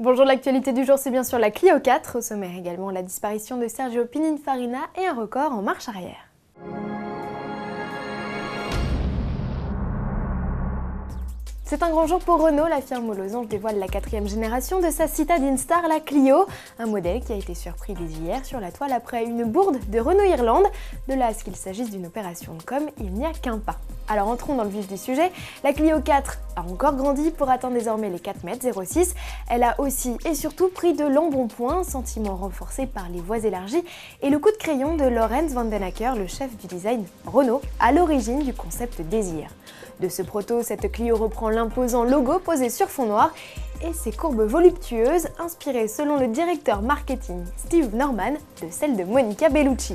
Bonjour, l'actualité du jour, c'est bien sûr la Clio 4. Au sommaire également la disparition de Sergio Pininfarina et un record en marche arrière. C'est un grand jour pour Renault, la firme aux losanges dévoile la 4e génération de sa citadine star, la Clio, un modèle qui a été surpris dès hier sur la toile après une bourde de Renault Irlande. De là à ce qu'il s'agisse d'une opération de com, il n'y a qu'un pas. Alors entrons dans le vif du sujet, la Clio 4 a encore grandi pour atteindre désormais les 4,06 m. Elle a aussi et surtout pris de l'embonpoint, sentiment renforcé par les voies élargies et le coup de crayon de Laurens van den Acker, le chef du design Renault, à l'origine du concept Désir. De ce proto, cette Clio reprend l'imposant logo posé sur fond noir et ses courbes voluptueuses, inspirées selon le directeur marketing Steve Norman de celle de Monica Bellucci.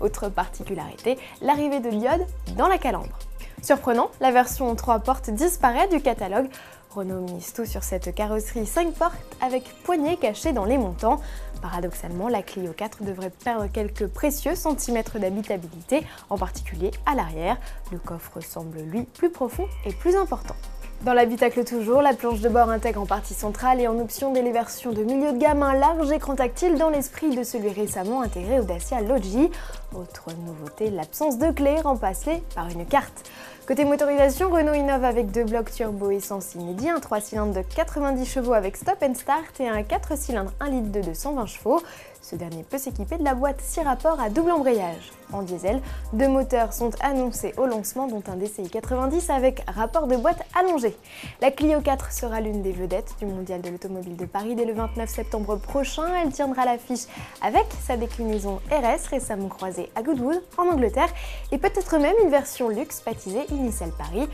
Autre particularité, l'arrivée de l'iode dans la calandre. Surprenant, la version 3 portes disparaît du catalogue. Renault mise tout sur cette carrosserie 5 portes avec poignée cachée dans les montants. Paradoxalement, la Clio 4 devrait perdre quelques précieux centimètres d'habitabilité, en particulier à l'arrière. Le coffre semble lui plus profond et plus important. Dans l'habitacle toujours, la planche de bord intègre en partie centrale et en option d'élévation de milieu de gamme un large écran tactile dans l'esprit de celui récemment intégré au Dacia Logi. Autre nouveauté, l'absence de clé remplacée par une carte. Côté motorisation, Renault innove avec 2 blocs turbo essence inédits, un 3 cylindres de 90 chevaux avec stop and start et un 4 cylindres 1 litre de 220 chevaux. Ce dernier peut s'équiper de la boîte 6 rapports à double embrayage. En diesel, 2 moteurs sont annoncés au lancement, dont un DCi 90 avec rapport de boîte allongé. La Clio 4 sera l'une des vedettes du Mondial de l'Automobile de Paris dès le 29 septembre prochain. Elle tiendra l'affiche avec sa déclinaison RS récemment croisée à Goodwood en Angleterre et peut-être même une version luxe baptisée Initial Paris.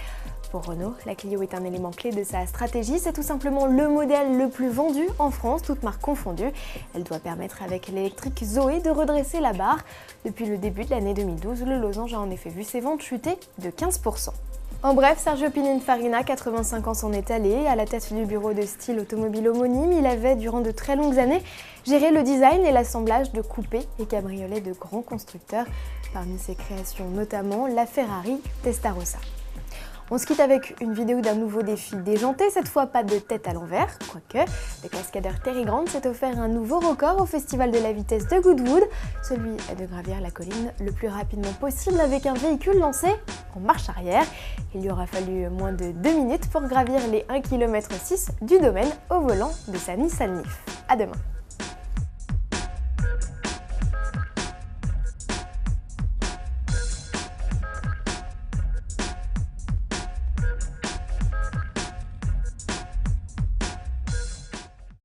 Pour Renault, la Clio est un élément clé de sa stratégie, c'est tout simplement le modèle le plus vendu en France, toutes marques confondues. Elle doit permettre avec l'électrique Zoé de redresser la barre. Depuis le début de l'année 2012, le losange a en effet vu ses ventes chuter de 15%. En bref, Sergio Pininfarina, 85 ans, s'en est allé. À la tête du bureau de style automobile homonyme, il avait, durant de très longues années, géré le design et l'assemblage de coupés et cabriolets de grands constructeurs. Parmi ses créations notamment, la Ferrari Testarossa. On se quitte avec une vidéo d'un nouveau défi déjanté, cette fois pas de tête à l'envers, quoique. Le cascadeur Terry Grant s'est offert un nouveau record au Festival de la vitesse de Goodwood. Celui est de gravir la colline le plus rapidement possible avec un véhicule lancé en marche arrière. Il lui aura fallu moins de 2 minutes pour gravir les 1,6 km du domaine au volant de sa Nissan Leaf. À demain.